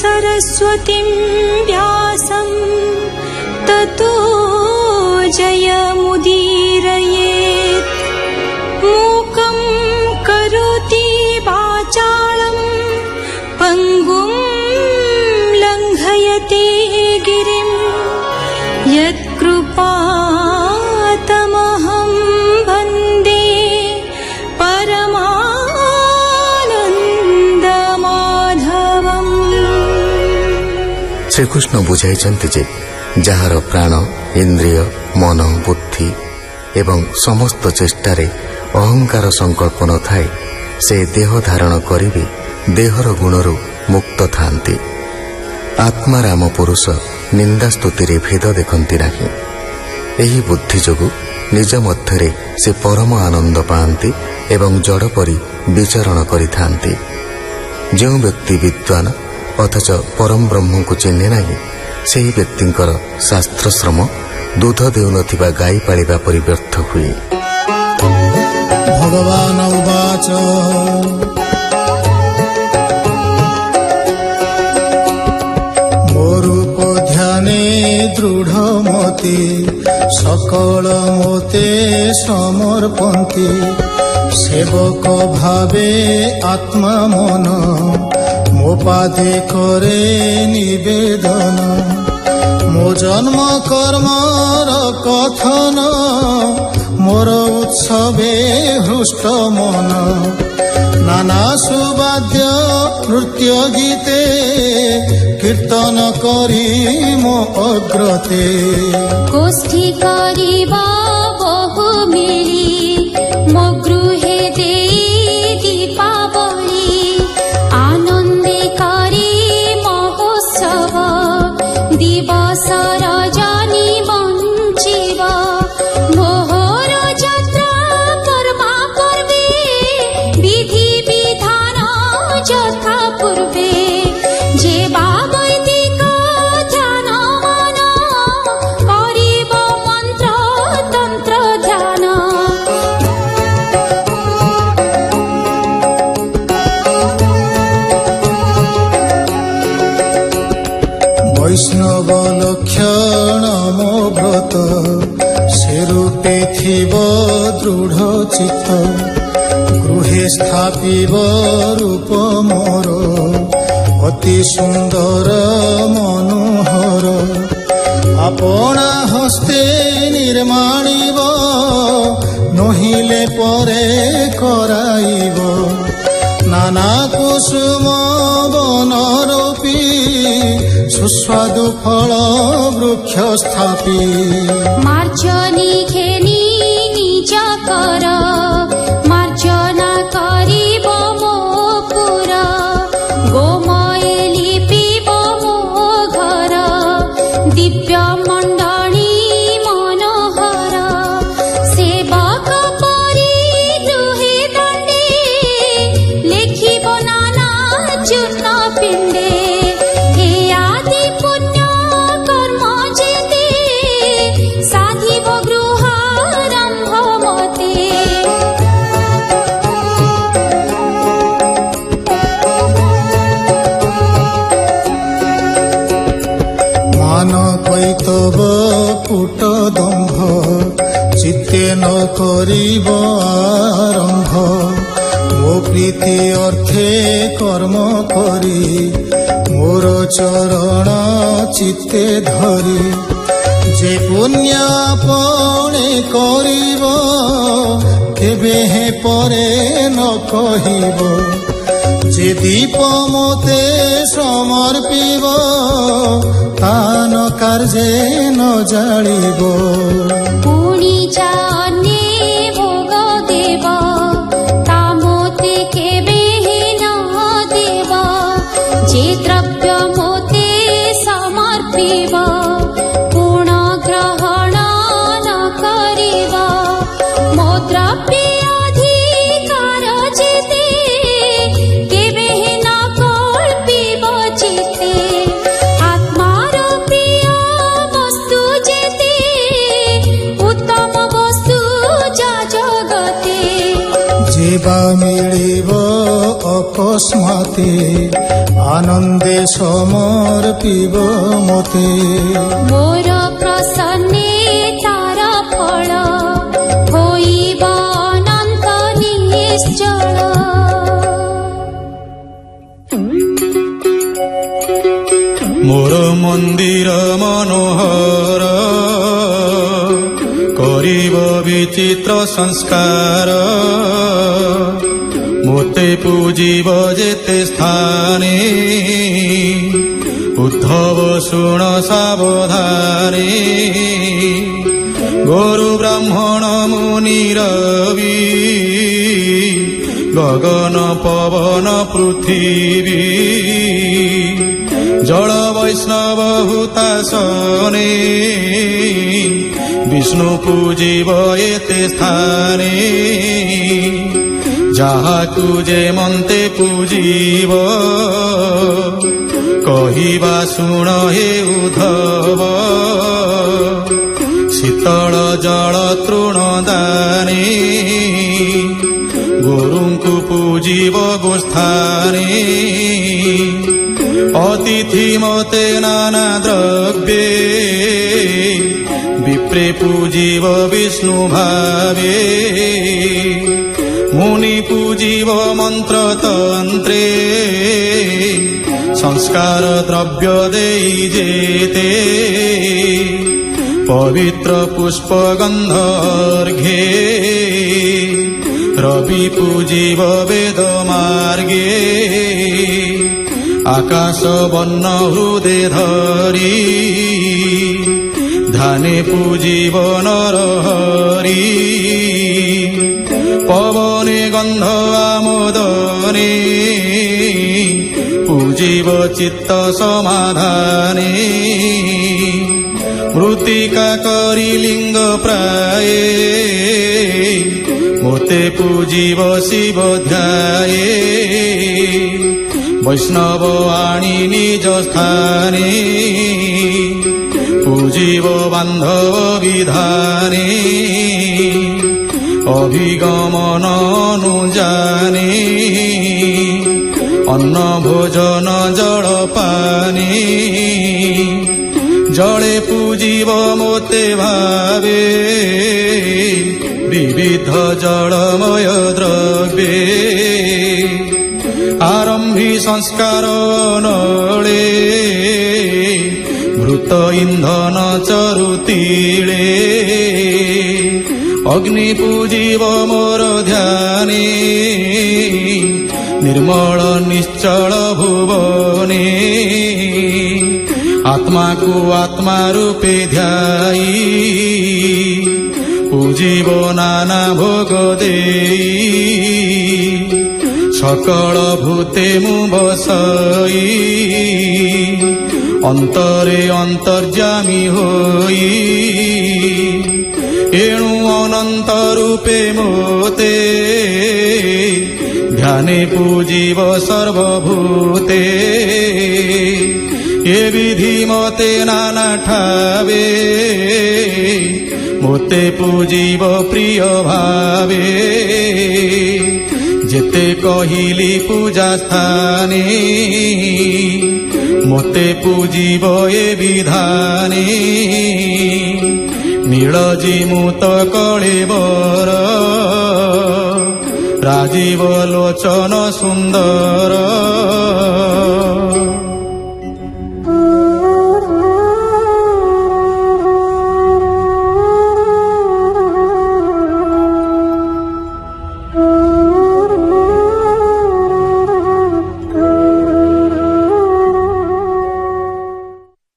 सरस्वतीं व्यासं ततो जयमुदीरयेत्। मूकं करोति वाचालं पङ्गुं लङ्घयते गिरिं यत्कृपातमहं वन्दे परमानन्दमाधवम्। श्रीकृष्ण बुझाइछन्ति जे ଯାହାର ପ୍ରାଣ ଇନ୍ଦ୍ରିୟ ମନ ବୁଦ୍ଧି ଏବଂ ସମସ୍ତ ଚେଷ୍ଟାରେ ଅହଙ୍କାର ସଂକଳ୍ପ ନଥାଏ ସେ ଦେହ ଧାରଣ କରିବି ଦେହର ଗୁଣରୁ ମୁକ୍ତ ଥାନ୍ତି। ଆତ୍ମାରାମ ପୁରୁଷ ନିନ୍ଦାସ୍ତୁତିରେ ଭେଦ ଦେଖନ୍ତି ନାହିଁ। ଏହି ବୁଦ୍ଧି ଯୋଗୁଁ ନିଜ ମଧ୍ୟରେ ସେ ପରମ ଆନନ୍ଦ ପାଆନ୍ତି ଏବଂ ଜଡ଼ ପରି ବିଚରଣ କରିଥାନ୍ତି। ଯେଉଁ ବ୍ୟକ୍ତି ବିଦ୍ୱାନ ଅଥଚ ପରମ ବ୍ରହ୍ମଙ୍କୁ ଚିହ୍ନେ ନାହିଁ ସେହି ବ୍ୟକ୍ତିଙ୍କର ଶାସ୍ତ୍ରଶ୍ରମ ଦୁଧ ଦେଉନଥିବା ଗାଈ ପାଳିବା ପରି ବ୍ୟର୍ଥ ହୁଏ। ଭଗବାନ ଉବାଚ ମୋ ରୂପ ଧ୍ୟାନେ ଦୃଢ଼ ମତି ସକଳ ମୋତେ ସମର୍ପନ୍ତି। ସେବକ ଭାବେ ଆତ୍ମା ମନ ମୋ ପାଦେ କରେ ନିବେଦନ। ମୋ ଜନ୍ମ କର୍ମର କଥନ ମୋର ଉତ୍ସବେ ହୃଷ୍ଟ ମନ। ନାନା ସୁବାଦ୍ୟ ନୃତ୍ୟ ଗୀତେ କୀର୍ତ୍ତନ କରି ମୋ ଅଗ୍ରତେ। ଗୋଷ୍ଠୀ କରିବା ବହୁ ମିଳି ମୋ ଗୃହେ ଦେଇ ଦୀପାବଳି। ଆନନ୍ଦେ କରି ମହୋତ୍ସବ ଦିବସ ରଜନୀ ବଞ୍ଚିବ। ମୋହର ଯାତ୍ରା କର୍ମା ପର୍ବେ ବିଧି ବିଧାନ ଯଥା ପୂର୍ବେ। ଯେ ବୈଦିକ ଧ୍ୟାନ ମାନ କରିବ ମନ୍ତ୍ର ତନ୍ତ୍ର ଧ୍ୟାନ। ବୈଷ୍ଣବ ଲକ୍ଷଣ ମୋ ବ୍ରତ ସେ ରୂପେ ଥିବ ଦୃଢ଼ ଚିତ୍ତ। ଗୃହେ ସ୍ଥାପିବ ରୂପ ମୋର ଅତି ସୁନ୍ଦର ମନୋହର। ଆପଣା ହସ୍ତେ ନିର୍ମାଣିବ ନହିଲେ ପରେ କରାଇବ। ନାନା କୁସୁମ ବନରୋପୀ ସୁସ୍ୱାଦୁ ଫଳ ବୃକ୍ଷ ସ୍ଥାପି। ମାର୍ଜନୀ ଘେନି ନିଜ କର ମାର୍ଜନା କରିବ ମୋ ପୁର। ଗୋମୟ ଲିପିବ ମୋ ଘର ଦିବ୍ୟ ମଣ୍ଡଳୀ ମନୋହର। ସେବକ ପରି ଗୃହେ ଦଣ୍ଡେ ଲେଖିବ ନାନା ଚୂର୍ଣ୍ଣ ପିଣ୍ଡେ। ଏ ଆଦି ପୁଣ୍ୟ କର୍ମ ଯେତେ ସାଧିବ ଗୃହାରମ୍ଭ ମତେ। ମାନ କୈତବ ପୁଟ ଦମ୍ଭ ଚିତ୍ତେ ନ କରିବ ଆରମ୍ଭ। ମୋ ପ୍ରୀତି ଅର୍ଥେ କର୍ମ କରି ମୋର ଚରଣ ଚିତ୍ତେ ଧରି। ଯେ ପୁଣ୍ୟ ପଣେ କରିବ କେବେ ହେ ପରେ ନ କହିବ। ଯେ ଦୀପ ମୋତେ ସମର୍ପିବ ତାନ କାର୍ଯ୍ୟେ ନ ଜାଳିବ। ପୁଣି ଯା ଅନ୍ୟେ ଭୋଗ ଦେବ ତା ମୋତେ କେବେ ନ ଦେବ। ଯେ ଦ୍ରବ୍ୟ ମୋତେ ସମର୍ପିବ ପୁଣ ଗ୍ରହଣ ନ କରିବ। ମୋ ଦ୍ରବ୍ୟ ଅଧିକାର ଯେତେ କେବେ ନ କଳ୍ପିବ ଚିତେ। ଆତ୍ମାର ପ୍ରିୟ ବସ୍ତୁ ଯେତେ ଉତ୍ତମ ବସ୍ତୁ ଯା ଜଗତେ। ଯିବା ମିଳିବ অকস্মাতে আনন্দে সমর্পিব মতে ମୋର ପ୍ରସନ୍ନେ ତାର ଫଳ ହୋଇବ ଅନନ୍ତ ନିଶ୍ଚଳ। ମୋର ମନ୍ଦିର ମନୋହର କରିବ ବିଚିତ୍ର ସଂସ୍କାର ମୋତେ ପୂଜିବ ଯେତେ ସ୍ଥାନେ ଉଦ୍ଧବ ଶୁଣ ସାବଧାନେ ଗୁରୁ ବ୍ରାହ୍ମଣ ମୁନିରବି ଗଗନ ପବନ ପୃଥିବୀ ଜଳ ବୈଷ୍ଣବ ହୁତାସନେ ବିଷ୍ଣୁ ପୂଜିବ ଏତେ ସ୍ଥାନେ ଯାହାକୁ ଯେ ମନ୍ତେ ପୂଜିବ କହିବା ଶୁଣ ହେ ଉଦ୍ଧବ ଶୀତଳ ଜଳ ତୃଣ ଦାନେ ଗୁରୁଙ୍କୁ ପୂଜିବ ଗୋସ୍ଥାନେ অতিথি মতে নানা দ্রব্যে বিপ্রে পূজিব বিষ্ণু ভাবে মুনি পূজিব মন্ত্রতন্ত্রে সংস্কার দ্রব্য দেই যেতে পবিত্র পুষ্প গন্ধ অর্ঘ্যে রবি পূজিব বেদ মার্গে আকাশ বর্ণ হৃদে ধরি ধানে পূজিব নরহরি পবনে গন্ধ আমোদনে পূজিব চিত্ত সমাধানে মৃত্তিকা করি লিঙ্গ প্রায়ে মোতে পূজিব শিব ধ্যায়ে বৈষ্ণব আনি নিজ স্থানে পূজিব বান্ধব বিধানে অভিগমন অনুজানে অন্ন ভোজন জল পানে জলে পূজিব মোতে ভাবে বিবিধ জলময় দ্রব্যে আরম্ভি সংস্কার নলে ভূত ইন্ধন চরুতিলে অগ্নি পূজিব মোর ধ্যানে নির্মল নিশ্চল ভুবনে আত্মাকু আত্মা রূপে ধ্যাই পূজিব নানা ভোগ দেই সকল ভূতে মু বসাই অন্তরে অন্তর্যামী হই এণু অনন্ত রূপে মোতে ধ্যানে পূজিব সর্বভূতে এ বিধি মতে নানা ঠাবে মোতে পূজিব প্রিয় ভাবে যেতে কহিলি পূজা স্থানে মোতে পূজিব এ বিধানে নীলজি মুত কলেবর রাজীব লোচন সুন্দর